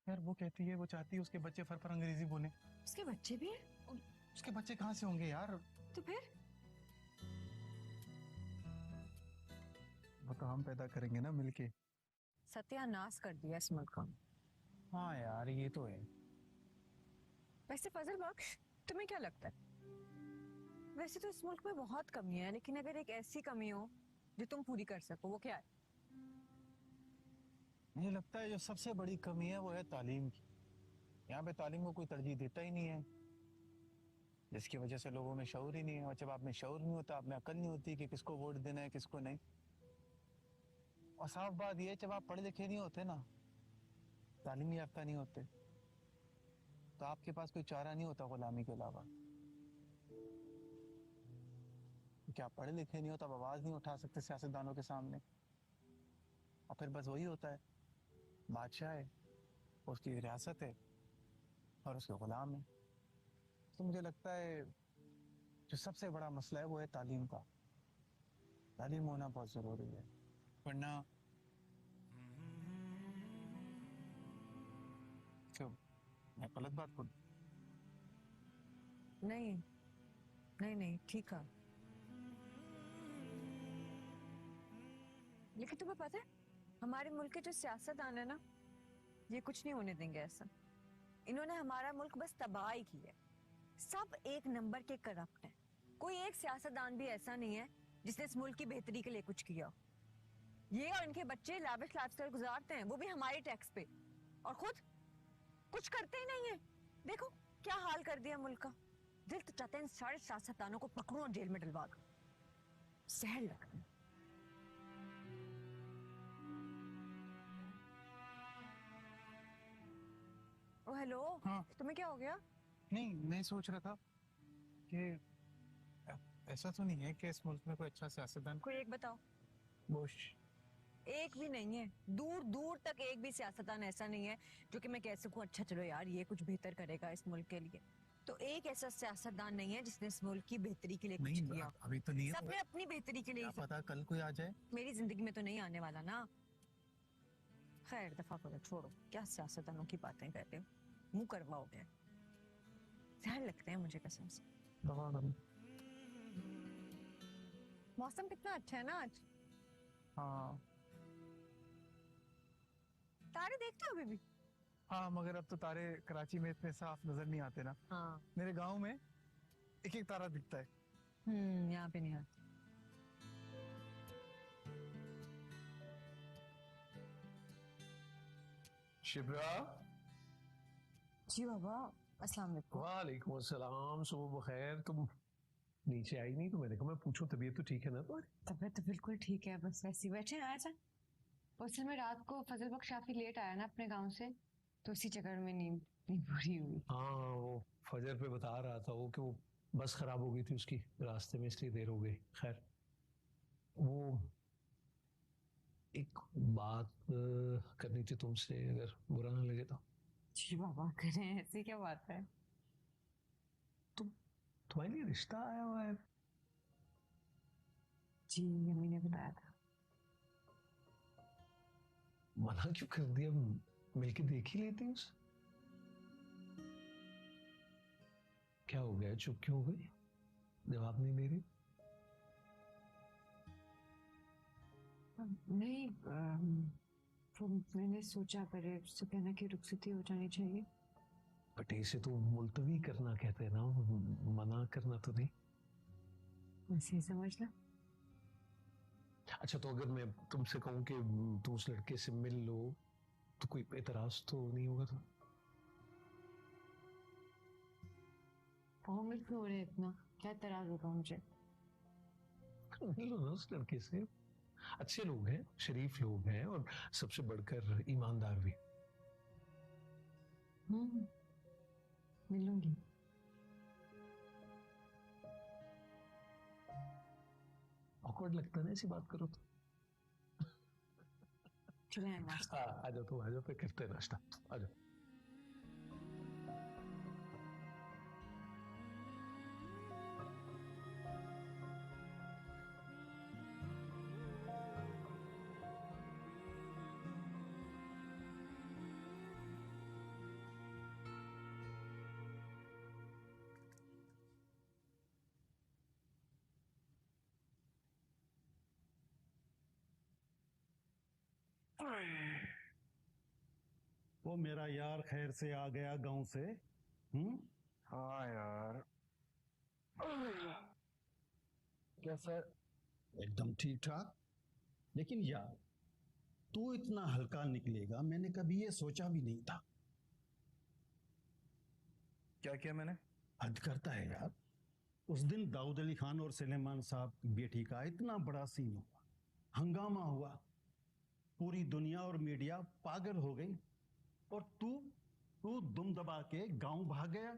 यार वो कहती है, वो चाहती है उसके बच्चे फर अंग्रेजी बोले। उसके बच्चे भी हैं? उसके बच्चे कहाँ से होंगे यार? तो फिर वो तो हम पैदा करेंगे ना मिलके। सत्यानाश कर दिया इस मुल्क का। हाँ यार ये तो है। वैसे फजल बख्श, तुम्हें क्या लगता है? वैसे तो इस मुल्क में बहुत कमी है, लेकिन अगर एक ऐसी कमी हो जो तुम पूरी कर सको, वो क्या है? मुझे लगता है जो सबसे बड़ी कमी है वो है तालीम की। यहाँ पे तालीम को कोई तरजीह देता ही नहीं है, जिसकी वजह से लोगों में शऊर ही नहीं है। और जब आप में शऊर नहीं होता, आप में अकल नहीं होती कि किसको वोट देना है किसको नहीं। और साफ बात यह है, जब आप पढ़े लिखे नहीं होते ना, तालीम याफ्ता नहीं होते, तो आपके पास कोई चारा नहीं होता गुलामी के अलावा। क्योंकि आप पढ़े लिखे नहीं हो तो आप आवाज नहीं उठा सकते सियासतदानों के सामने। और फिर बस वही होता है, बादशाह है, उसकी रियासत है और उसके गुलाम है। तो मुझे लगता है जो सबसे बड़ा मसला है वो है तालीम का। तालीम होना बहुत जरूरी है, वरना क्यों, मैं गलत बात करूं? नहीं, नहीं, नहीं, ठीक है। लेकिन तुम्हें पता है, हमारे मुल्क के जो सियासतदान है ना, ये कुछ नहीं होने देंगे ऐसा। इन्होंने हमारा मुल्क बस तबाह ही की है। सब एक नंबर के करप्ट हैं। कोई एक सियासतदान भी ऐसा नहीं है जिसने इस मुल्क की बेहतरी के लिए कुछ किया। ये और इनके बच्चे लाविश लाइफस्टाइल गुजारते हैं, वो भी हमारे टैक्स पे, और खुद कुछ करते ही नहीं है। देखो क्या हाल कर दिया मुल्क का। दिल तो चाहते हैं इन सारे सियासतदानों को पकड़ो और जेल में डलवा दो। जहर लगता है। ओ हेलो। हाँ। तुम्हें क्या हो गया? नहीं, मैं सोच रहा था कि ऐसा तो नहीं है कि इस मुल्क में कोई अच्छा सियासतदान। कोई एक बताओ। बुश। एक भी नहीं है, दूर दूर तक एक भी सियासतदान ऐसा नहीं है जो कि मैं कह सकूं अच्छा चलो यार ये कुछ बेहतर करेगा इस मुल्क के लिए। तो एक ऐसा सियासतदान नहीं है जिसने इस मुल्क की बेहतरी के लिए कुछ नहीं, किया। अभी तो नहीं है। सबने अपनी बेहतरी के लिए क्या ही पता कल कोई आ जाए। मेरी जिंदगी में तो नहीं आने वाला ना। खैर दफा करो, छोड़ो, क्या सियासतदानों की बातें करते हो। मुंह करवाओगे। जहर लगते हैं मुझे कसम से। दवा करो। मौसम कितना अच्छा है ना आज। हाँ। तारे देखते हो अभी भी? हाँ मगर अब तो तारे कराची में इतने साफ नजर नहीं आते ना। हाँ। मेरे गांव में एक एक तारा दिखता है। यहाँ पे नहीं आते। शिप्रा। जी बाबा। अस्सलाम वालेकुम। वालेकुम अस्सलाम, सुबह बखैर। तुम नीचे आई नहीं तो मैंने कहा मैं पूछूं तबीयत तो ठीक है ना तुम्हारी? तबीयत तो बिल्कुल ठीक है, बस वैसे ही बैठे हैं आजा। असल में रात को फजल बख्श काफी लेट आया ना अपने गांव से, तो इसी चक्कर में नींद नहीं पूरी हुई। हाँ, वो फजर पे बता रहा था वो कि वो बस खराब हो गई थी उसकी रास्ते में, इसलिए देर हो गई। खैर, वो एक बात करनी थी तुमसे, अगर बुरा ना लगे तो। जी बाबा करें, ऐसी क्या बात है? तुम्हारे लिए रिश्ता आया हुआ है। जी अम्मी ने बताया था। मना क्यों कर दिया? मिलके देख ही लेते हैं उसे। क्या हो गया, चुप क्यों हो गई? जवाब नहीं दे रही। नहीं, तो मैंने सोचा पहले उससे कहना कि रुखसती हो जानी चाहिए। बट इसे तो मुलतवी करना कहते हैं ना, मना करना तो नहीं। वैसे ही समझ लो। अच्छा, तो अगर मैं तुमसे कहूं कि तुम उस लड़के से मिल लो तो कोई एतराज तो नहीं होगा? तो मिल क्यों रहे इतना? क्या एतराज होगा मुझे? मिल लो ना उस लड़के से। अच्छे लोग हैं, शरीफ लोग हैं, और सबसे बढ़कर ईमानदार भी। मिलूंगी। ऑकवर्ड लगता है ना ऐसी बात करो तो। चले नाश्ता। आ जाओ, तुम आ जाओ, फिर करते हैं नाश्ता। आ जाओ। वो मेरा यार खैर से आ गया गांव से। हाँ यार, कैसा? एकदम ठीक ठाक। लेकिन यार तू इतना हल्का निकलेगा मैंने कभी ये सोचा भी नहीं था। क्या किया मैंने? हद करता है यार। उस दिन दाऊद अली खान और सुलेमान साहब की बेटी का इतना बड़ा सीन हुआ, हंगामा हुआ, पूरी दुनिया और मीडिया पागल हो गई, और तू तू दुम दबा के गांव भाग गया।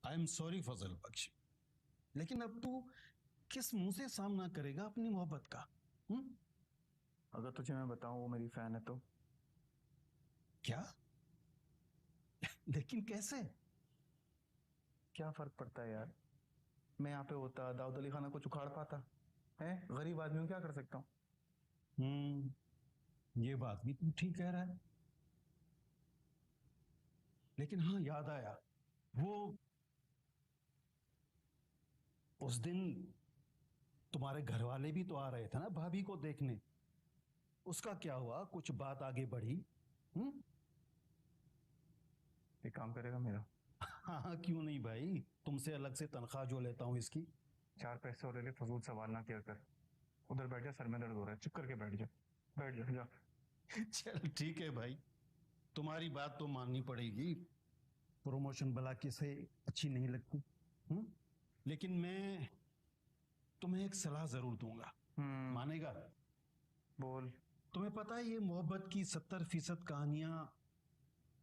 आई एम सॉरी फजल बख्श, लेकिन अब तू किस मुंह से सामना करेगा अपनी मोहब्बत का? अगर तुझे मैं बताऊं वो मेरी फैन है तो? क्या? लेकिन कैसे? क्या फर्क पड़ता है यार? मैं यहाँ पे होता, दाऊद अली खान को उखाड़ पाता है? गरीब आदमी हूं, क्या कर सकता हूँ? ये बात भी तू ठीक कह रहा है। लेकिन हाँ, याद आया वो उस दिन तुम्हारे घर वाले भी तो आ रहे थे ना भाभी को देखने। उसका क्या हुआ? कुछ बात आगे बढ़ी? एक काम करेगा मेरा? हाँ हाँ, क्यों नहीं भाई, तुमसे अलग से तनख्वाह जो लेता हूं इसकी। 4 पैसे और ले ले, फजूल सवाल ना किया कर। उधर बैठ जा, सर में दर्द हो रहा है, चुप करके बैठ जा। बैठ जा जा। चल ठीक है भाई, तुम्हारी बात तो माननी पड़ेगी। प्रमोशन भला किसे अच्छी नहीं लगती? लेकिन मैं तुम्हें एक सलाह जरूर दूंगा, मानेगा? बोल। तुम्हें पता है ये मोहब्बत की 70% कहानियां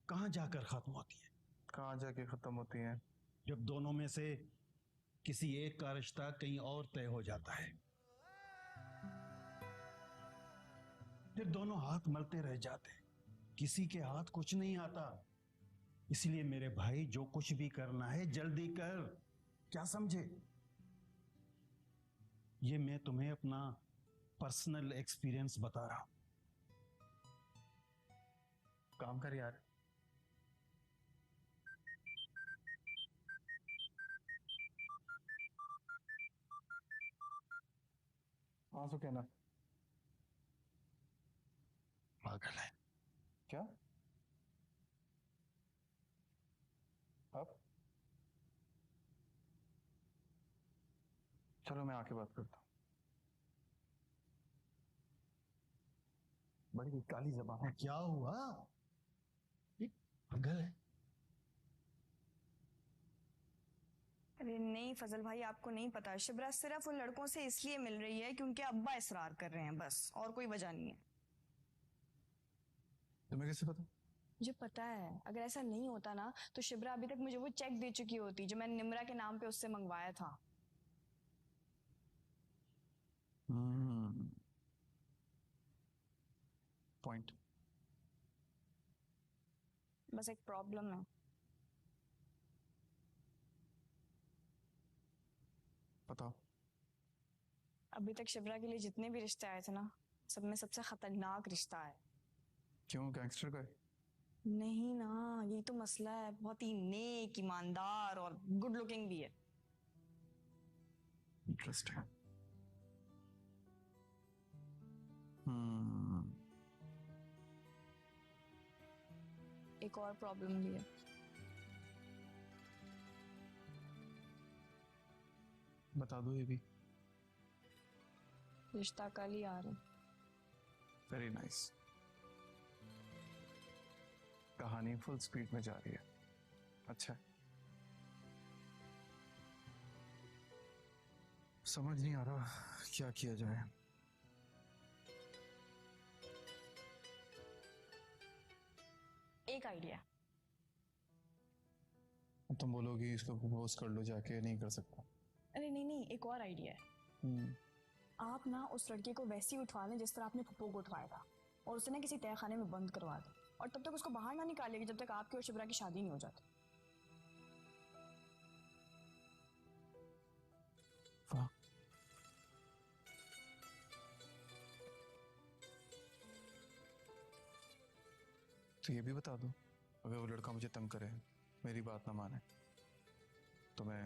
कहां जाकर खत्म होती है? कहाँ जाके खत्म होती है? जब दोनों में से किसी एक का रिश्ता कहीं और तय हो जाता है, फिर दोनों हाथ मलते रह जाते हैं, किसी के हाथ कुछ नहीं आता। इसलिए मेरे भाई, जो कुछ भी करना है जल्दी कर, क्या समझे? ये मैं तुम्हें अपना पर्सनल एक्सपीरियंस बता रहा हूं। काम कर यार। आंसू कहना। पागल है। क्या? अब चलो मैं आके बात करता हूँ। बड़ी काली जबान है। क्या हुआ? ये पागल है। अरे नहीं फजल भाई, आपको नहीं पता, शिबरा सिर्फ उन लड़कों से इसलिए मिल रही है क्योंकि अब्बा इसरार कर रहे हैं, बस और कोई वजह नहीं है। तुम्हें कैसे पता? मुझे पता है, अगर ऐसा नहीं होता ना तो शिबरा अभी तक मुझे वो चेक दे चुकी होती जो मैंने निम्रा के नाम पे उससे मंगवाया था। पॉइंट। बस एक प्रॉब्लम है। बताओ। अभी तक शिबरा के लिए जितने भी रिश्ते आए थे ना, सब में सबसे खतरनाक रिश्ता है। क्यों, गैंगस्टर का है? नहीं ना, यही तो मसला है, बहुत ही नेक, ईमानदार और गुड लुकिंग भी है। इंटरेस्टिंग। एक और प्रॉब्लम भी है। बता दो ये भी। रिश्ता कल ही आ रहा है। Very nice. कहानी फुल स्पीड में जा रही है। अच्छा है। समझ नहीं आ रहा क्या किया जाए। एक आइडिया। तुम बोलोगी इसको प्रपोज कर लो जाके, नहीं कर सकता। अरे नहीं नहीं, एक और आइडिया है। आप ना उस लड़के को वैसे ही उठवा लें जिस तरह आपने पप्पू को उठवाया था, और उसे ना किसी तय खाने में बंद करवा दें, और तब तक उसको बाहर ना निकालेगी जब तक आपकी और शिबरा की शादी नहीं हो जाती। वाह। तो ये भी बता दो, अगर वो लड़का मुझे तंग करे, मेरी बात ना माने, तो मैं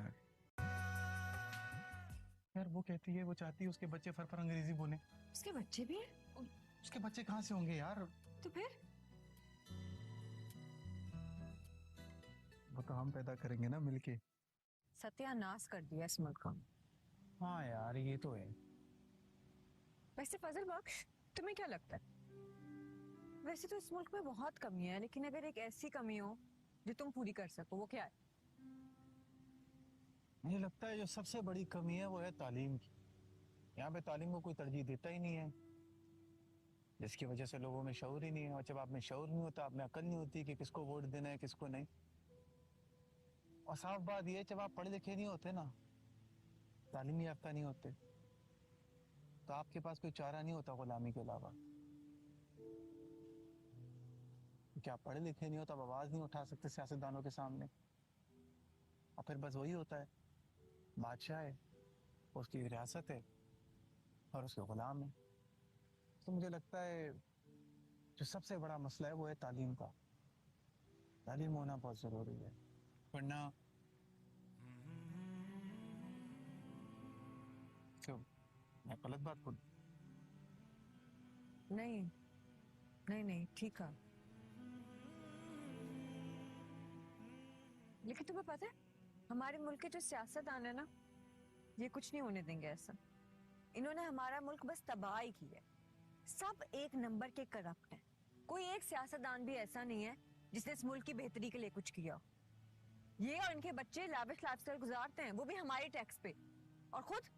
यार वो कहती है, वो चाहती है उसके बच्चे फर अंग्रेजी बोले। उसके बच्चे भी हैं? उसके बच्चे कहाँ से होंगे यार? तो फिर वो तो हम पैदा करेंगे ना मिलके। सत्यानाश कर दिया इस मुल्क का। हाँ यार ये तो है। वैसे फजल बख्श, तुम्हें क्या लगता है? वैसे तो इस मुल्क में बहुत कमी है, लेकिन अगर एक ऐसी कमी हो जो तुम पूरी कर सको, वो क्या है? मुझे लगता है जो सबसे बड़ी कमी है वो है तालीम की। यहाँ पे तालीम को कोई तरजीह देता ही नहीं है, जिसकी वजह से लोगों में शऊर ही नहीं है। और जब आप में शऊर नहीं होता, आप में अकल नहीं होती कि किसको वोट देना है किसको नहीं। और साफ बात यह है, जब आप पढ़े लिखे नहीं होते ना, तालीम याफ्ता नहीं होते, तो आपके पास कोई चारा नहीं होता गुलामी के अलावा। क्योंकि आप पढ़े लिखे नहीं हो तो आप आवाज नहीं उठा सकते सियासतदानों के सामने। और फिर बस वही होता है, बादशाह है, उसकी रियासत है और उसके गुलाम है। तो मुझे लगता है जो सबसे बड़ा मसला है वो है तालीम का। तालीम होना बहुत जरूरी है, वरना क्यों मैं गलत बात बोल? नहीं नहीं नहीं, ठीक है। लेकिन तुम्हें पता है, हमारे मुल्क के जो सियासतदान है ना, ये कुछ नहीं होने देंगे ऐसा। इन्होंने हमारा मुल्क बस तबाही की है। सब एक नंबर के करप्ट हैं। कोई एक सियासतदान भी ऐसा नहीं है जिसने इस मुल्क की बेहतरी के लिए कुछ किया हो। ये और इनके बच्चे लाविश लाइफस्टाइल गुजारते हैं, वो भी हमारे टैक्स पे, और खुद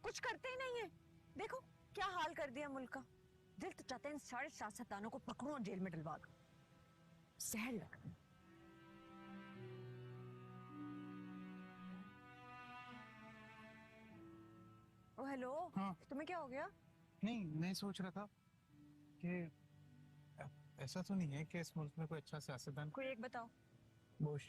कुछ करते ही नहीं है। देखो क्या हाल कर दिया मुल्क का। दिल तो चाहते हैं इन सारे सियासतदानों को पकड़ो और जेल में डलवा दो। जहर लगता है। ओ हेलो, हाँ। तुम्हें क्या हो गया? नहीं, मैं सोच रहा था कि ऐसा तो नहीं है कि इस मुल्क में कोई अच्छा सियासतदान। कोई एक बताओ। बुश।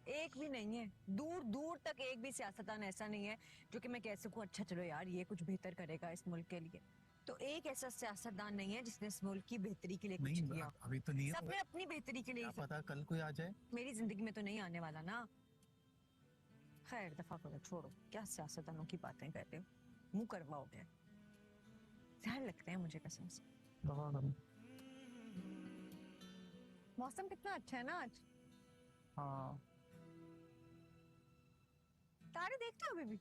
एक भी नहीं है, दूर दूर तक एक भी सियासतदान ऐसा नहीं है जो कि मैं कह सकूं अच्छा चलो यार ये कुछ बेहतर करेगा इस मुल्क के लिए। तो एक ऐसा सियासतदान नहीं है जिसने इस मुल्क की बेहतरी के लिए कुछ नहीं, किया। अभी तो नहीं है। सबने अपनी बेहतरी के लिए क्या ही सब। पता कल कोई आ जाए। मेरी जिंदगी में तो नहीं आने वाला ना। खैर दफा करो, छोड़ो, क्या सियासतदानों की बातें करते हो, मुंह करवाओगे। जहर लगते हैं मुझे कसम से। मौसम कितना अच्छा है ना आज। हाँ तारे देखते हो अभी भी?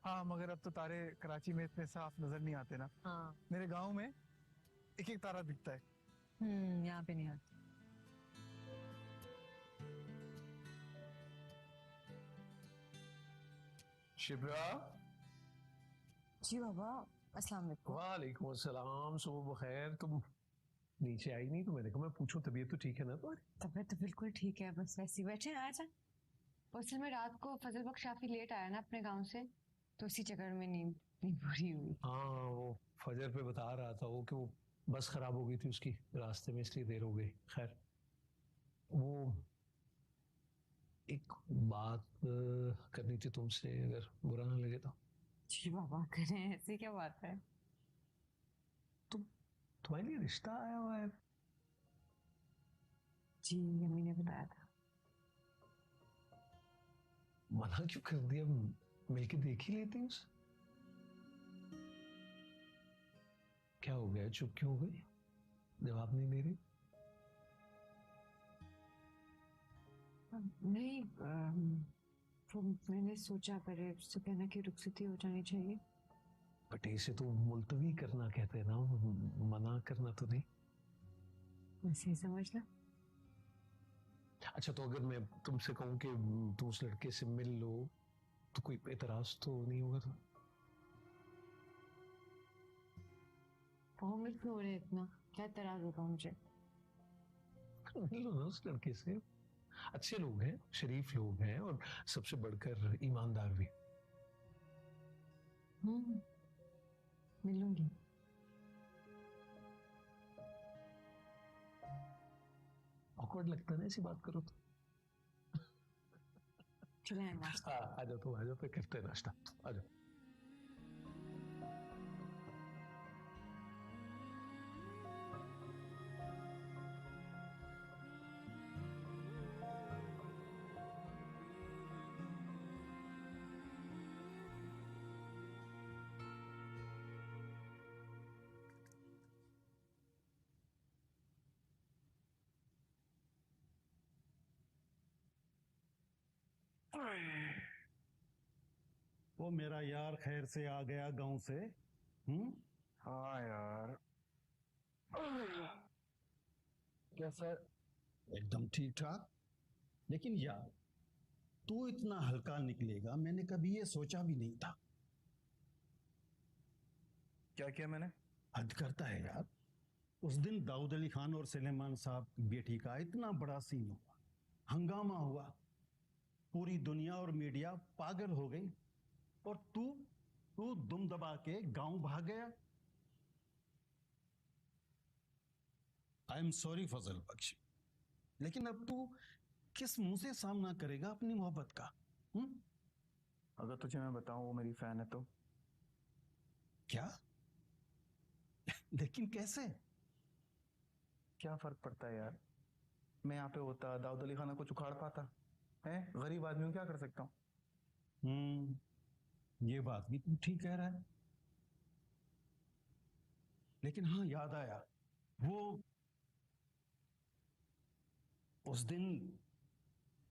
हाँ, मगर अब तो तारे कराची में इतने साफ नजर नहीं आते ना। हाँ। मेरे गांव में एक एक तारा दिखता है। यहाँ पे नहीं आते। शिप्रा। जी बाबा, अस्सलाम वालेकुम। वालेकुम अस्सलाम, सुबह बखैर। तुम नीचे आई नहीं तो मैंने कहा मैं पूछूं तबीयत तो ठीक है ना तुम्हारी? तबीयत तो बिल्कुल ठीक है, बस वैसे ही बैठे हैं। आजा। असल में रात को फजल बख्श काफी लेट आया ना अपने गांव से, तो इसी चक्कर में नींद नहीं पूरी हुई। हाँ, वो फजर पे बता रहा था वो कि वो बस खराब हो गई थी उसकी रास्ते में, इसलिए देर हो गई। खैर, वो एक बात करनी थी तुमसे, अगर बुरा ना लगे तो। जी बाबा करें, ऐसी क्या बात है? तुम्हारे लिए रिश्ता आया हुआ है। जी अम्मी ने बताया था। मना क्यों कर दिया? मिलके देख ही लेते हैं उसे। क्या हो गया, चुप क्यों हो गई? जवाब नहीं दे रही? नहीं तो मैंने सोचा पहले उससे कहना कि रुखसती हो जानी चाहिए। बट इसे तो मुलतवी करना कहते हैं ना, मना करना तो नहीं। वैसे ही समझ लो। अच्छा, तो अगर मैं तुमसे कहूं कि तुम उस लड़के से मिल लो तो कोई एतराज तो नहीं होगा? तो मिल क्यों हो रहे इतना, क्या एतराज होगा मुझे? मिल लो ना उस लड़के से। अच्छे लोग हैं, शरीफ लोग हैं और सबसे बढ़कर ईमानदार भी। मिलूंगी। ऑकवर्ड लगता है ना ऐसी बात करो तो। चले नाश्ता। हाँ, आ जाओ, तुम आ जाओ, फिर करते हैं नाश्ता। आ जाओ। वो मेरा यार खैर से आ गया गांव से। हाँ यार, कैसा? एकदम ठीक ठाक। लेकिन यार तू इतना हल्का निकलेगा मैंने कभी ये सोचा भी नहीं था। क्या किया मैंने? हद करता है यार। उस दिन दाऊद अली खान और सुलेमान साहब की बेटी का इतना बड़ा सीन हुआ, हंगामा हुआ, पूरी दुनिया और मीडिया पागल हो गई, और तू तू दुम दबा के गांव भाग गया। आई एम सॉरी फजल बख्श, लेकिन अब तू किस मुंह से सामना करेगा अपनी मोहब्बत का? अगर तुझे मैं बताऊं वो मेरी फैन है तो? क्या? लेकिन कैसे? क्या फर्क पड़ता है यार? मैं यहाँ पे होता, दाऊद अली खान को उखाड़ पाता है? गरीब आदमी हूं, क्या कर सकता हूँ? ये बात भी तू ठीक कह रहा है। लेकिन हाँ, याद आया वो उस दिन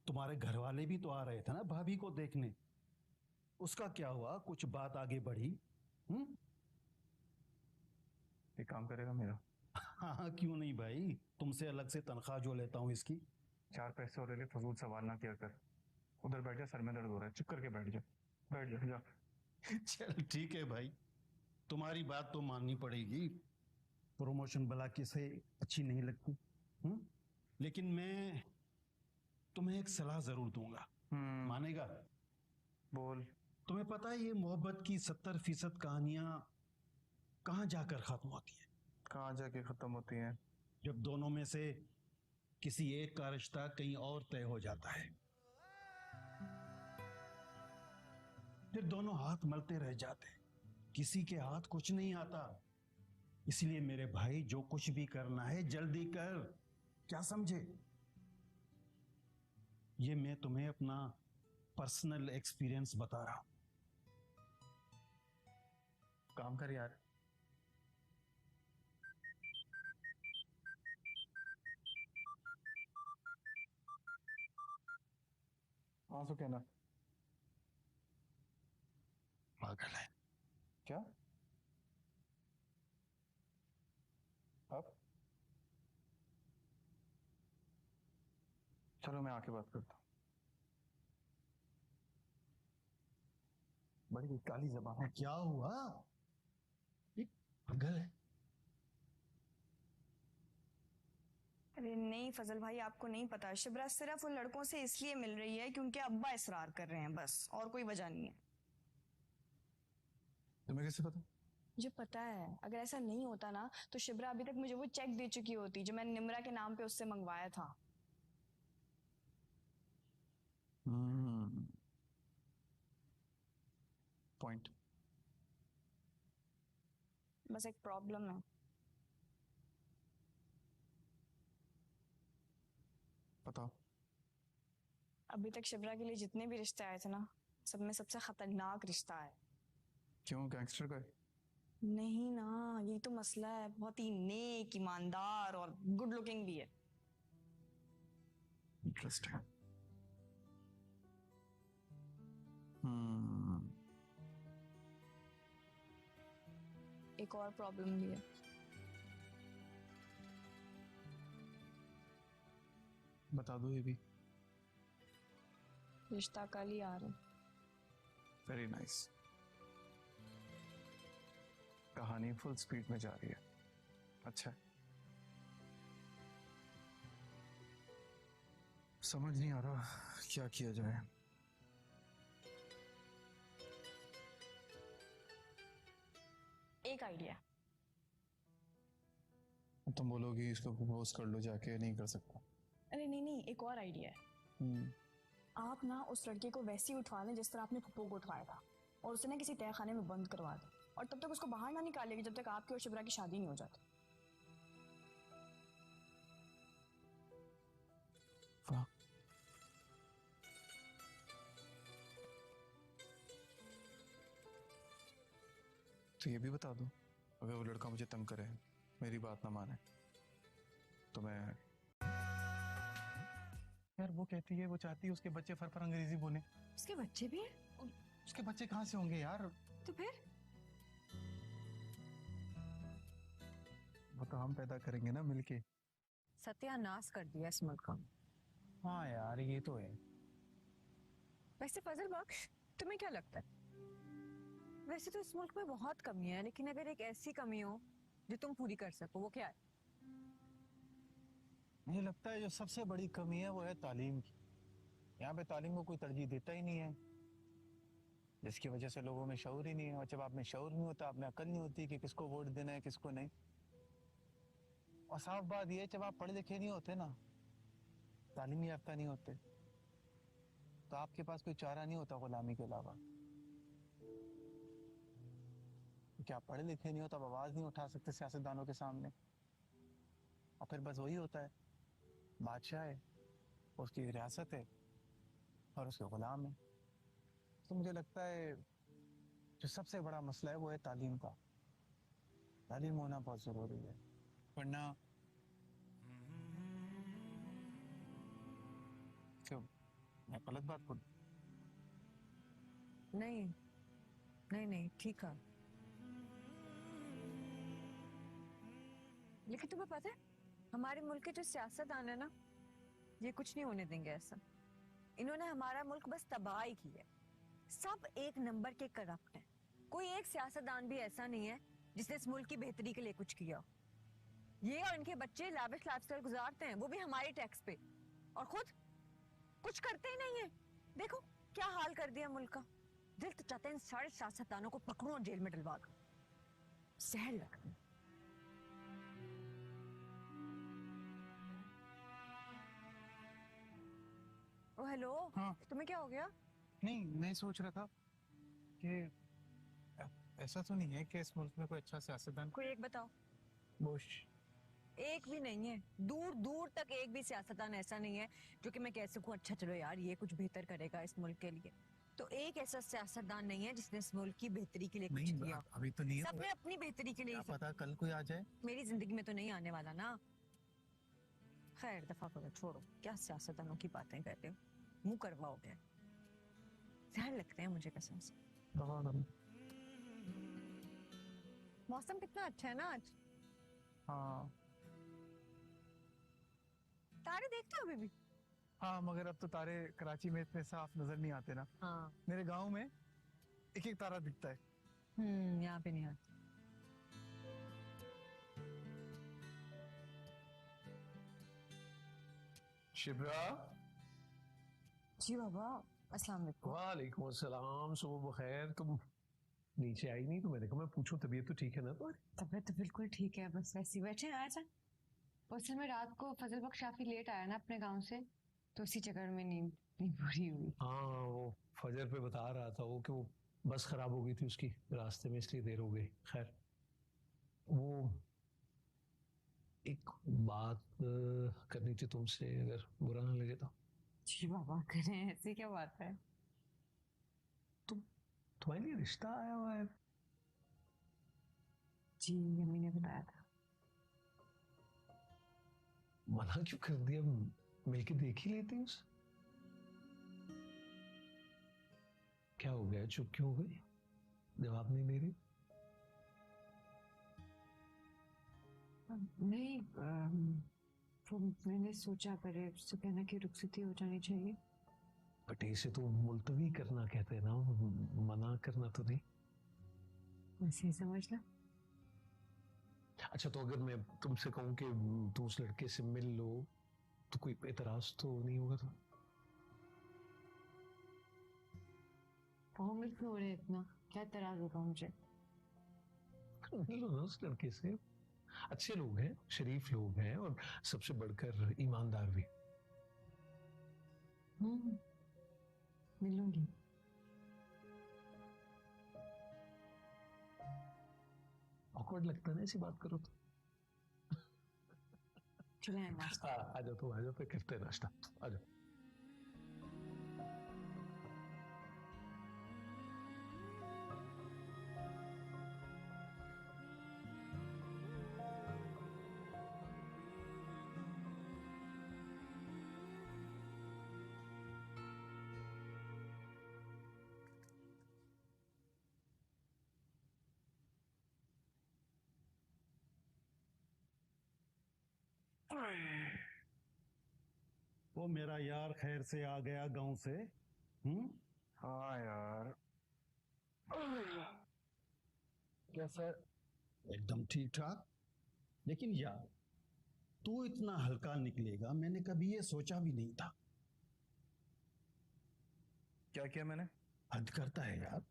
तुम्हारे घर वाले भी तो आ रहे थे ना भाभी को देखने। उसका क्या हुआ? कुछ बात आगे बढ़ी? एक काम करेगा मेरा? हाँ हाँ, क्यों नहीं भाई, तुमसे अलग से तनख्वाह जो लेता हूं इसकी। 4 पैसे और ले ले, फजूल सवाल ना किया कर। उधर बैठ जा, सर में दर्द हो रहा है, चुप करके बैठ जा। बैठ जा, जा। चल ठीक है भाई, तुम्हारी बात तो माननी पड़ेगी। प्रमोशन भला किसे अच्छी नहीं लगती? लेकिन मैं तुम्हें एक सलाह जरूर दूंगा, मानेगा? बोल। तुम्हें पता है ये मोहब्बत की 70% कहानियां कहां जाकर खत्म होती है? कहाँ जाके खत्म होती है? जब दोनों में से किसी एक का रिश्ता कहीं और तय हो जाता है, फिर दोनों हाथ मलते रह जाते हैं, किसी के हाथ कुछ नहीं आता। इसलिए मेरे भाई, जो कुछ भी करना है जल्दी कर, क्या समझे? ये मैं तुम्हें अपना पर्सनल एक्सपीरियंस बता रहा हूं। काम कर यार। हाँ सो कहना। पागल है। क्या? अब चलो मैं आके बात करता हूँ। बड़ी काली जबान है। क्या हुआ? ये पागल है। अरे नहीं फजल भाई, आपको नहीं पता, शिबरा सिर्फ उन लड़कों से इसलिए मिल रही है क्योंकि अब्बा इसरार कर रहे हैं, बस, और कोई वजह नहीं है। तुम्हें कैसे पता? मुझे पता है, अगर ऐसा नहीं होता ना तो शिबरा अभी तक मुझे वो चेक दे चुकी होती जो मैंने निम्रा के नाम पे उससे मंगवाया था। पॉइंट। बस एक प्रॉब्लम है। बताओ। अभी तक शिबरा के लिए जितने भी रिश्ते आए थे ना, सब में सबसे खतरनाक रिश्ता है। क्यों, गैंगस्टर का है? नहीं ना, यही तो मसला है, बहुत ही नेक, ईमानदार और गुड लुकिंग भी है। इंटरेस्टिंग। एक और प्रॉब्लम भी है। बता दो ये भी। रिश्ता कल ही आ रहा है। Very nice. कहानी फुल स्पीड में जा रही है। अच्छा है। समझ नहीं आ रहा क्या किया जाए। एक आइडिया। तुम बोलोगी इसको प्रपोज कर लो जाके, नहीं कर सकता। अरे नहीं नहीं, एक और आइडिया है। आप ना उस लड़के को वैसे ही उठवा लें जिस तरह आपने पप्पू को उठवाया था, और उसे ना किसी तय खाने में बंद करवा दें, और तब तक उसको बाहर ना निकालेगी जब तक आपकी और शिबरा की शादी नहीं हो जाती। वाह। तो ये भी बता दो, अगर वो लड़का मुझे तंग करे, मेरी बात ना माने, तो मैं। यार वो कहती है, वो चाहती है उसके बच्चे फर अंग्रेजी बोले। उसके बच्चे भी हैं? उसके बच्चे कहाँ से होंगे यार? तो फिर वो तो हम पैदा करेंगे ना मिलके। सत्यानाश कर दिया इस मुल्क का। हाँ यार ये तो है। वैसे फजल बख्श, तुम्हें क्या लगता है? वैसे तो इस मुल्क में बहुत कमियां है, लेकिन अगर एक ऐसी कमी हो जो तुम पूरी कर सको, वो क्या है? मुझे लगता है जो सबसे बड़ी कमी है वो है तालीम की। यहाँ पे तालीम को कोई तरजीह देता ही नहीं है, जिसकी वजह से लोगों में शऊर ही नहीं है। और जब आप में शऊर नहीं होता, आप में अकल नहीं होती कि किसको वोट देना है किसको नहीं। और साफ बात यह है, जब आप पढ़े लिखे नहीं होते ना, तालीमी याफ्ता नहीं होते, तो आपके पास कोई चारा नहीं होता गुलामी के अलावा। क्योंकि आप पढ़े लिखे नहीं हो तो आप आवाज नहीं उठा सकते सियासतदानों के सामने। और फिर बस वही होता है, बादशाह है, उसकी रियासत है और उसके गुलाम है। तो मुझे लगता है जो सबसे बड़ा मसला है वो है तालीम का। तालीम होना बहुत जरूरी है, वरना क्यों, मैं गलत बात बोल? नहीं नहीं नहीं, ठीक है। लेकिन तुम्हें पता है, हमारे मुल्क के जो सियासतदान है ना, ये कुछ नहीं होने देंगे ऐसा। इन्होंने हमारा मुल्क बस तबाही की है। सब एक नंबर के करप्ट हैं। कोई एक सियासतदान भी ऐसा नहीं है जिसने इस मुल्क की बेहतरी के लिए कुछ किया हो। ये और इनके बच्चे लाविश लाइफस्टाइल गुजारते हैं, वो भी हमारे टैक्स पे, और खुद कुछ करते ही नहीं है। देखो क्या हाल कर दिया मुल्क का। दिल तो चाहते हैं इन सारे सियासतदानों को पकड़ो और जेल में डलवा दो। जहर लगता है। ओ हेलो, हाँ। तुम्हें क्या हो गया? नहीं, मैं सोच रहा था कि ऐसा तो नहीं है कि इस मुल्क में कोई अच्छा सियासतदान। कोई एक बताओ। बुश। एक भी नहीं है, दूर दूर तक एक भी सियासतदान ऐसा नहीं है जो कि मैं कह सकूं अच्छा चलो यार ये कुछ बेहतर करेगा इस मुल्क के लिए। तो एक ऐसा सियासतदान नहीं है जिसने इस मुल्क की बेहतरी के लिए कुछ नहीं, किया। अभी तो नहीं है। सबने अपनी बेहतरी के लिए क्या ही सब। पता कल कोई आ जाए। मेरी जिंदगी में तो नहीं आने वाला ना। खैर दफा करो, छोड़ो, क्या सियासतदानों की बातें करते हो, मुंह करवाओगे। जहर लगते हैं मुझे कसम से। मौसम कितना अच्छा है ना आज। हाँ तारे देखते हो अभी भी? हाँ, मगर अब तो तारे कराची में इतने साफ नजर नहीं आते ना। हाँ। मेरे गांव में एक एक तारा दिखता है। यहाँ पे नहीं आते। शिप्रा। जी बाबा, अस्सलाम वालेकुम। वालेकुम अस्सलाम, सुबह बखैर। तुम नीचे आई नहीं तो मैंने कहा मैं पूछूं तबीयत तो ठीक है ना तुम्हारी? तबीयत तो बिल्कुल ठीक है, बस वैसे ही बैठे हैं। आया था असल में रात को फजल बख्श काफी लेट आया ना अपने गांव से, तो उसी चक्कर में नींद नहीं पूरी हुई। हाँ, वो फजर पे बता रहा था वो कि वो बस खराब हो गई थी उसकी रास्ते में, इसलिए देर हो गई। खैर, वो एक बात करनी थी तुमसे, अगर बुरा ना लगे तो। जी बाबा करें, ऐसी क्या बात है? तुम्हारे लिए रिश्ता आया हुआ है। जी अम्मी ने बताया था। मना क्यों कर दिया? मिलके देख ही लेते हैं उसे। क्या हो गया, चुप क्यों हो गई? जवाब नहीं दे रही? नहीं वो मैंने सोचा पहले उससे कहना कि रुखसती हो जानी चाहिए। बट इसे तो मुलतवी करना कहते हैं ना, मना करना तो नहीं। वैसे ही समझ लो। अच्छा, तो अगर मैं तुमसे कहूं कि तुम उस लड़के से मिल लो तो कोई एतराज तो नहीं होगा? तो मिल क्यों रहे इतना, क्या तराज होगा मुझे? मिल लो ना उस लड़के से। अच्छे लोग हैं, शरीफ लोग हैं और सबसे बढ़कर ईमानदार भी। मिलूंगी। ऑकवर्ड लगता है ना ऐसी बात करो तो। चले नाश्ता। आ जाओ, तुम आ जाओ, फिर करते हैं नाश्ता। आ जाओ। वो मेरा यार खैर से आ गया गांव से। हाँ यार, कैसा? एकदम ठीक ठाक। लेकिन यार तू इतना हल्का निकलेगा मैंने कभी ये सोचा भी नहीं था। क्या किया मैंने? हद करता है यार।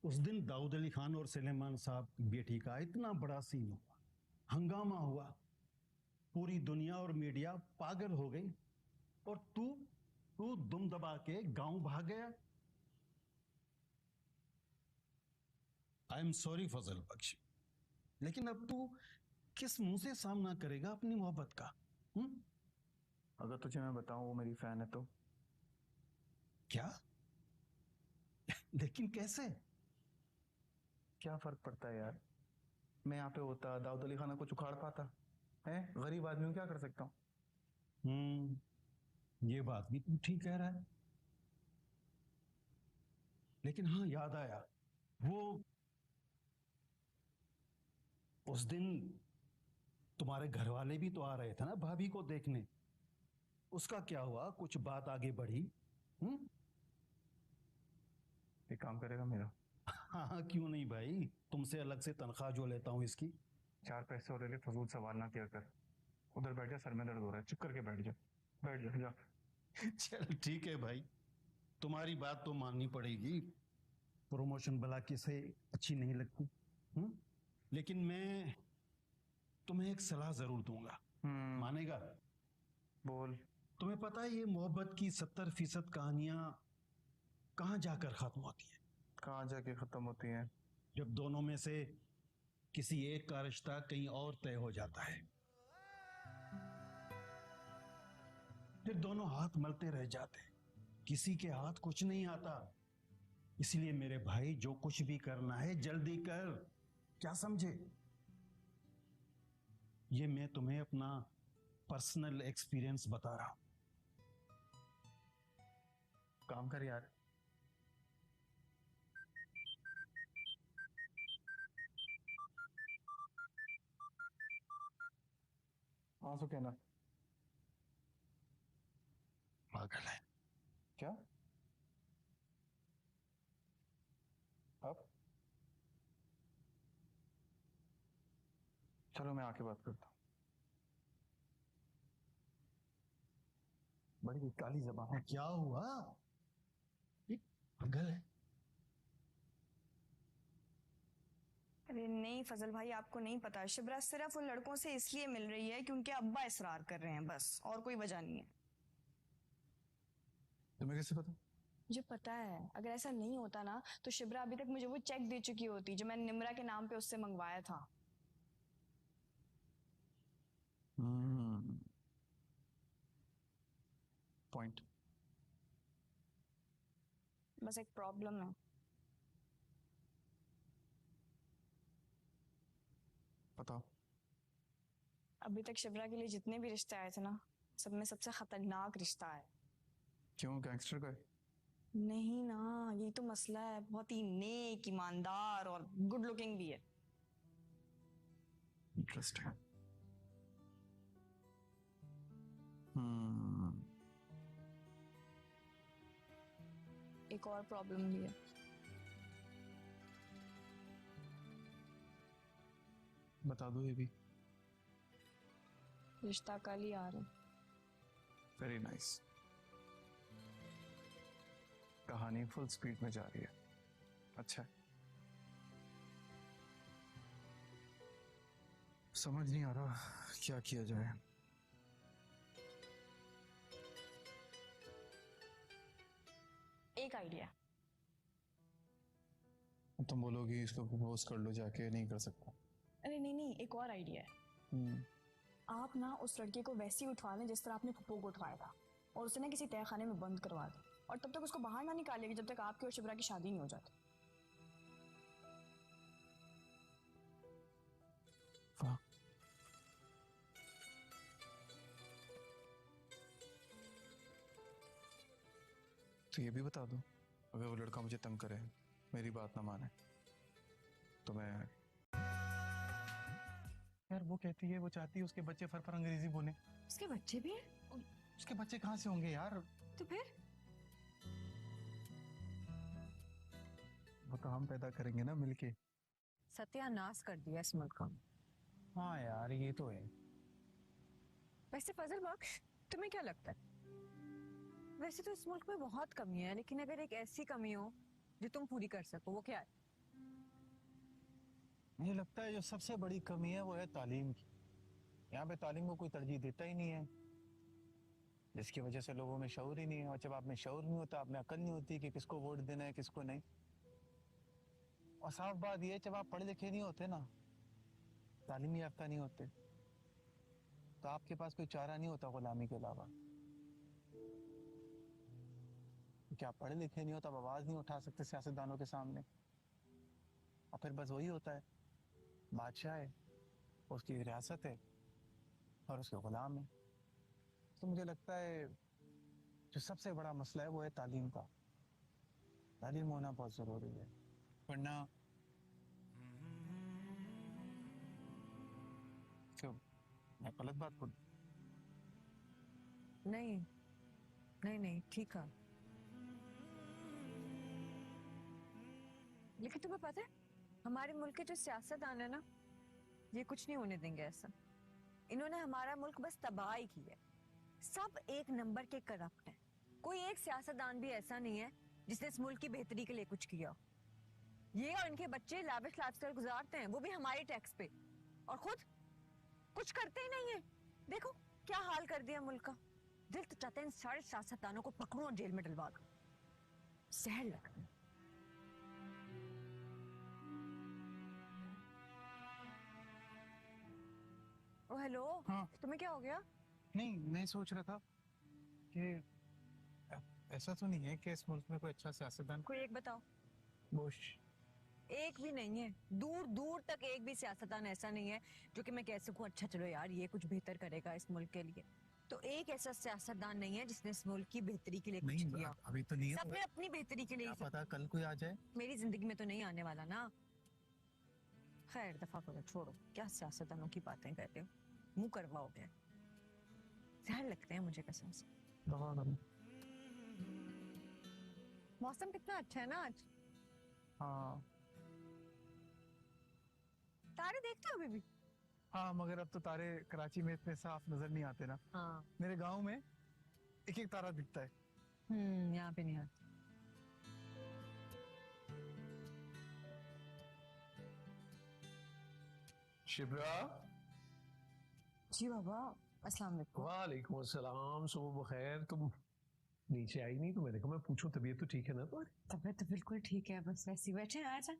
उस दिन दाऊद अली खान और सुलेमान साहब की बेटी का इतना बड़ा सीन हुआ, हंगामा हुआ, पूरी दुनिया और मीडिया पागल हो गई, और तू तू दुम दबा के गांव भाग गया। आई एम सॉरी फजल बख्श, लेकिन अब तू किस मुंह से सामना करेगा अपनी मोहब्बत का? अगर तुझे मैं बताऊं वो मेरी फैन है तो? क्या? लेकिन कैसे? क्या फर्क पड़ता है यार? मैं यहाँ पे होता, दाऊद अली खान को उखाड़ पाता है? गरीब आदमी हूं, क्या कर सकता हूँ? ये बात भी तू ठीक कह रहा है। लेकिन हाँ, याद आया वो उस दिन तुम्हारे घर वाले भी तो आ रहे थे ना भाभी को देखने। उसका क्या हुआ? कुछ बात आगे बढ़ी? एक काम करेगा मेरा? हाँ हाँ, क्यों नहीं भाई, तुमसे अलग से तनख्वाह जो लेता हूं इसकी। 4 पैसे और ले ले, फजूल सवाल ना किया कर। उधर बैठ जा, सर में दर्द हो रहा है, चुप करके बैठ जा। बैठ जा जा। चल ठीक है भाई, तुम्हारी बात तो माननी पड़ेगी। प्रमोशन भला किसे अच्छी नहीं लगती? लेकिन मैं तुम्हें एक सलाह जरूर दूंगा, मानेगा? बोल। तुम्हें पता है ये मोहब्बत की 70% कहानियां कहां जाकर खत्म होती है? कहाँ जाके खत्म होती हैं? जब दोनों में से किसी एक का रिश्ता कहीं और तय हो जाता है, फिर दोनों हाथ मलते रह जाते हैं, किसी के हाथ कुछ नहीं आता। इसलिए मेरे भाई, जो कुछ भी करना है जल्दी कर, क्या समझे? ये मैं तुम्हें अपना पर्सनल एक्सपीरियंस बता रहा हूं। काम कर यार। आंसू कहना। पागल है। क्या? अब चलो मैं आके बात करता हूँ। बड़ी काली जबान है। क्या हुआ? ये पागल है। अरे नहीं फजल भाई, आपको नहीं पता, शिबरा सिर्फ उन लड़कों से इसलिए मिल रही है क्योंकि अब्बा इसरार कर रहे हैं, बस, और कोई वजह नहीं है। तुम्हें कैसे पता? मुझे पता है, अगर ऐसा नहीं होता ना तो शिबरा अभी तक मुझे वो चेक दे चुकी होती जो मैंने निम्रा के नाम पे उससे मंगवाया था। पॉइंट। बस एक प्रॉब्लम है। बताओ। अभी तक शिबरा के लिए जितने भी रिश्ते आए थे ना, सब में सबसे खतरनाक रिश्ता है। क्यों, गैंगस्टर का है? नहीं ना, यही तो मसला है, बहुत ही नेक, ईमानदार और गुड लुकिंग भी है। इंटरेस्टिंग। एक और प्रॉब्लम भी है। बता दो ये भी। रिश्ता कल ही आ रहा है। Very nice. कहानी फुल स्पीड में जा रही है। अच्छा, समझ नहीं आ रहा क्या किया जाए। एक आइडिया। तुम बोलोगी इसको प्रपोज कर लो जाके, नहीं कर सकता। अरे नहीं नहीं, एक और आइडिया है। आप ना उस लड़के को वैसे ही उठवा लें जिस तरह आपने पप्पू को उठवाया था, और उसे ना किसी तय खाने में बंद करवा दें, और तब तक उसको बाहर ना निकालेगी जब तक आपकी और शिबरा की शादी नहीं हो जाती। वाह। तो ये भी बता दो, अगर वो लड़का मुझे तंग करे, मेरी बात ना माने, तो मैं... यार वो कहती है, वो चाहती है उसके बच्चे फर अंग्रेजी बोले। उसके बच्चे भी हैं? उसके बच्चे कहाँ से होंगे यार? तो फिर वो तो हम पैदा करेंगे ना मिलके। सत्यानाश कर दिया इस मुल्क का। हाँ यार ये तो है। वैसे फजल बख्श, तुम्हें क्या लगता है? वैसे तो इस मुल्क में बहुत कमी है, लेकिन अगर एक ऐसी कमी हो जो तुम पूरी कर सको, वो क्या है? मुझे लगता है जो सबसे बड़ी कमी है वो है तालीम की। यहाँ पे तालीम को कोई तरजीह देता ही नहीं है, जिसकी वजह से लोगों में शऊर ही नहीं है। और जब आप में शऊर नहीं होता, आप में अकल नहीं होती कि किसको वोट देना है किसको नहीं। और साफ बात यह है, जब आप पढ़े लिखे नहीं होते ना, तालीमी याफ्ता नहीं होते, तो आपके पास कोई चारा नहीं होता गुलामी के अलावा। क्योंकि आप पढ़े लिखे नहीं हो तो आप आवाज नहीं उठा सकते सियासतदानों के सामने। और फिर बस वही होता है, बादशाह है, उसकी रियासत है और उसके गुलाम है। तो मुझे लगता है जो सबसे बड़ा मसला है वो है तालीम का। तालीम होना बहुत जरूरी है, वरना क्यों, मैं गलत बात बोल? नहीं नहीं नहीं, ठीक है। लेकिन तुम्हें पता है, हमारे मुल्क के जो सियासतदान है ना, ये कुछ नहीं होने देंगे ऐसा। इन्होंने हमारा मुल्क बस तबाही की है। सब एक नंबर के करप्ट हैं। कोई एक सियासतदान भी ऐसा नहीं है जिसने इस मुल्क की बेहतरी के लिए कुछ किया। ये और इनके बच्चे लाविश लाइफस्टाइल गुजारते हैं, वो भी हमारे टैक्स पे, और खुद कुछ करते ही नहीं है। देखो क्या हाल कर दिया मुल्क का। दिल तो चाहते हैं इन सारे सियासतदानों को पकड़ो और जेल में डलवा दो। जहर लगता है। ओ हेलो, हाँ। तुम्हें क्या हो गया? नहीं, मैं सोच रहा था कि ऐसा तो नहीं है कि इस मुल्क में कोई अच्छा सियासतदान। कोई एक बताओ। बुश। एक भी नहीं है, दूर दूर तक एक भी सियासतदान ऐसा नहीं है जो कि मैं कह सकूं अच्छा चलो यार ये कुछ बेहतर करेगा इस मुल्क के लिए। तो एक ऐसा सियासतदान नहीं है जिसने इस मुल्क की बेहतरी के लिए कुछ नहीं, किया। अभी तो नहीं है। सबने अपनी बेहतरी के लिए क्या ही सब। पता कल कोई आ जाए। मेरी जिंदगी में तो नहीं आने वाला ना। खैर दफा करो, छोड़ो, क्या सियासतदानों की बातें करते हो, मुंह करवा हो गया। जहर लगते हैं मुझे कसम से। मौसम कितना अच्छा है ना आज। हाँ तारे देखते हो अभी भी? हाँ, मगर अब तो तारे कराची में इतने साफ नजर नहीं आते ना। हाँ। मेरे गांव में एक एक तारा दिखता है। यहाँ पे नहीं आते। शिब्रा। जी बाबा, अस्सलाम वालेकुम। वालेकुम अस्सलाम, सुबह बखैर। तुम नीचे आई नहीं तो मैंने कहा मैं पूछूं तबीयत तो ठीक है ना तुम्हारी? तबीयत तो बिल्कुल ठीक है, बस वैसे ही बैठे हैं। आ जा।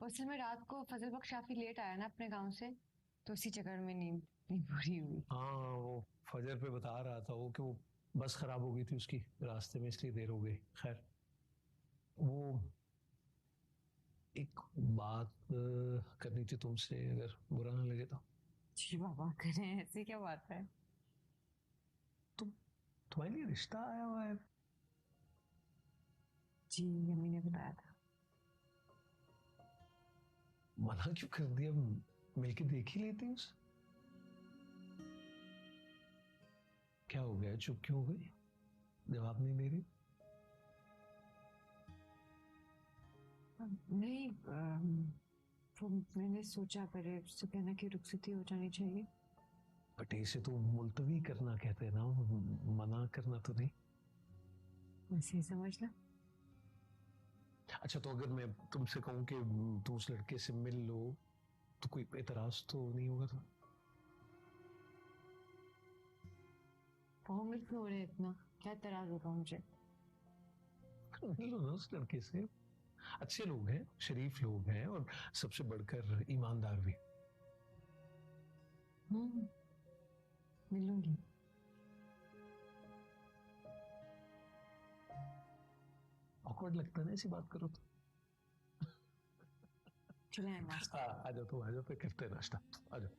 असल में रात को फजल बख्श काफी लेट आया ना अपने गांव से, तो उसी चक्कर में नींद नहीं पूरी हुई। हाँ, वो फजर पे बता रहा था वो कि वो बस खराब हो गई थी उसकी रास्ते में, इसलिए देर हो गई। खैर, वो एक बात करनी थी तुमसे, अगर बुरा ना लगे तो। जी बाबा करें, ऐसी क्या बात है? तुम्हारे लिए रिश्ता आया हुआ है। जी अम्मी ने बताया था। मना क्यों कर दिया? मिलके देख ही लेते हैं उसे। क्या हो गया, चुप क्यों हो गई? जवाब नहीं दे रही। नहीं वो मैंने सोचा पहले उससे कहना कि रुखसती हो जानी चाहिए। बट इसे तो मुलतवी करना कहते हैं ना, मना करना तो नहीं। वैसे ही समझना। अच्छा, तो अगर मैं तुमसे कहूं कि तुम उस लड़के से मिल लो तो कोई एतराज तो नहीं होगा? तो मिल क्यों रहे इतना, क्या एतराज होगा मुझे? मिल लो ना उस लड़के से। अच्छे लोग हैं, शरीफ लोग हैं, और सबसे बढ़कर ईमानदार भी। मिलूंगी। ऑकवर्ड लगता है ना ऐसी बात करो तो। चले नाश्ता। आ जाओ, तुम आ जाओ, फिर करते हैं नाश्ता। आ जाओ।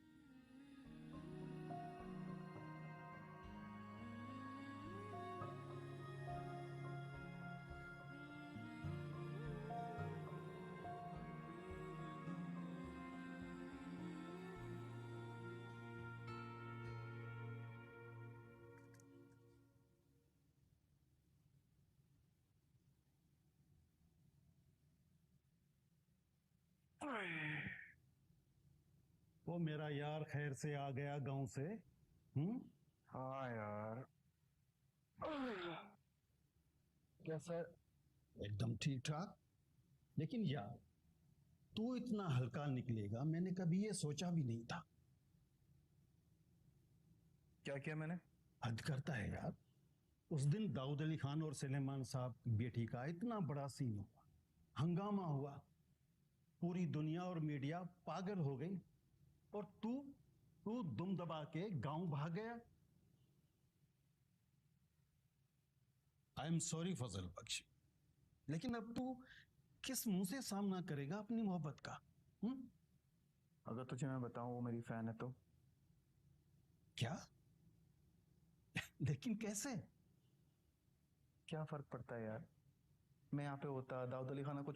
वो मेरा यार खैर से आ गया गांव से। हाँ यार, कैसा? एकदम ठीक ठाक। लेकिन यार तू इतना हल्का निकलेगा मैंने कभी ये सोचा भी नहीं था। क्या किया मैंने? हद करता है यार। उस दिन दाऊद अली खान और सुलेमान साहब की बेटी का इतना बड़ा सीन हुआ, हंगामा हुआ, पूरी दुनिया और मीडिया पागल हो गई, और तू तू दुम दबा के गांव भाग गया। आई एम सॉरी फजल बख्श, लेकिन अब तू किस मुंह से सामना करेगा अपनी मोहब्बत का? अगर तुझे मैं बताऊं वो मेरी फैन है तो? क्या? लेकिन कैसे? क्या फर्क पड़ता है यार? मैं यहाँ पे होता, दाऊद अली खान को